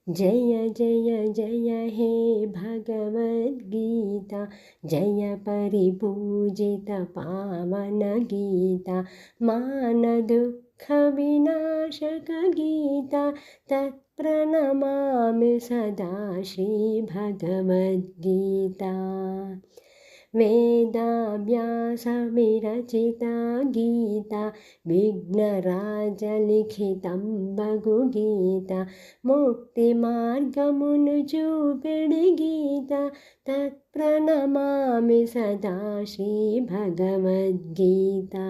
जय जय जय हे भगवद्गीता, जय परिपूजित पावन गीता, मान दुःख विनाशक गीता, तत्प्रणमामि सदा श्रीभगवद्गीता। वेदाभ्यासविरचिता गीता, विघ्नराजलिखितं भगुगीता, मुक्तिमार्गमुनु चूपिडि गीता, तत्प्रणमामि सदा श्रीभगवद्गीता।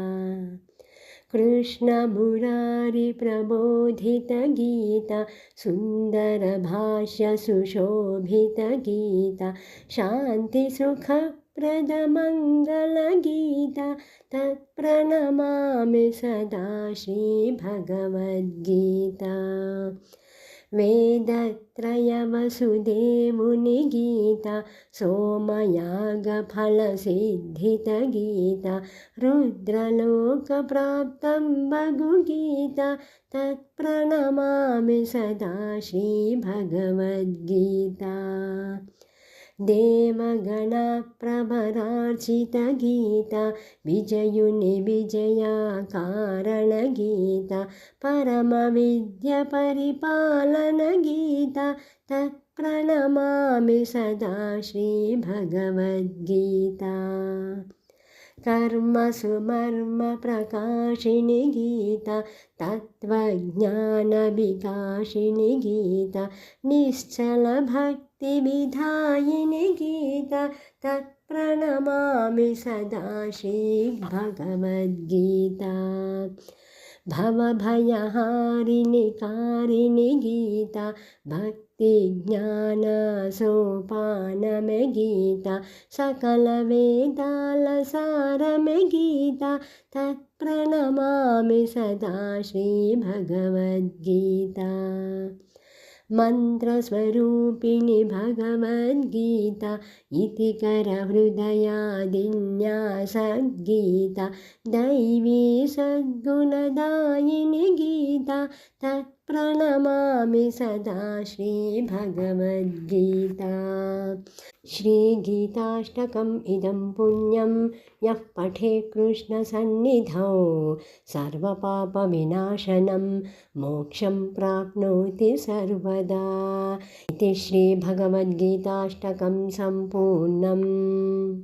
कृष्णमुरारिप्रबोधितगीता, सुन्दरभाष्य सुशोभितगीता, शान्तिसुखप्रदमङ्गलगीता, तत्प्रणमामि सदा श्रीभगवद्गीता। वेदत्रयवसुदेवुनि गीता, सोमयागफलसिद्धितगीता, रुद्रलोकप्राप्तं भगुगीता, तत्प्रणमामि सदा श्रीभगवद्गीता। देवगणप्रभरार्चितगीता, विजयुनि विजयाकारणगीता, परमविद्यपरिपालनगीता, तत्प्रणमामि सदा श्रीभगवद्गीता। कर्मसुमर्मप्रकाशिनि गीता, तत्त्वज्ञानविकासिनि गीता, निश्चलभक्तिविधायिनि गीता, तत्प्रणमामि सदा श्रीभगवद्गीता। भवभयहारिणि कारिणि गीता, भक्तिज्ञानसोपानमे गीता, सकलवेदालसारमे गीता, तत्प्रणमामि सदा श्रीभगवद्गीता। मन्त्रस्वरूपिणि भगवद्गीता, इति करहृदयादिन्यासद्गीता, दैवी सद्गुणदायिनि गीता, तत्प्रणमामि सदा श्रीभगवद्गीता। श्रीगीताष्टकम् इदं पुण्यं यः पठेत् कृष्णसन्निधौ, सर्वपापविनाशनं मोक्षं प्राप्नोति सर्वदा। इति श्रीभगवद्गीताष्टकं सम्पूर्णम्।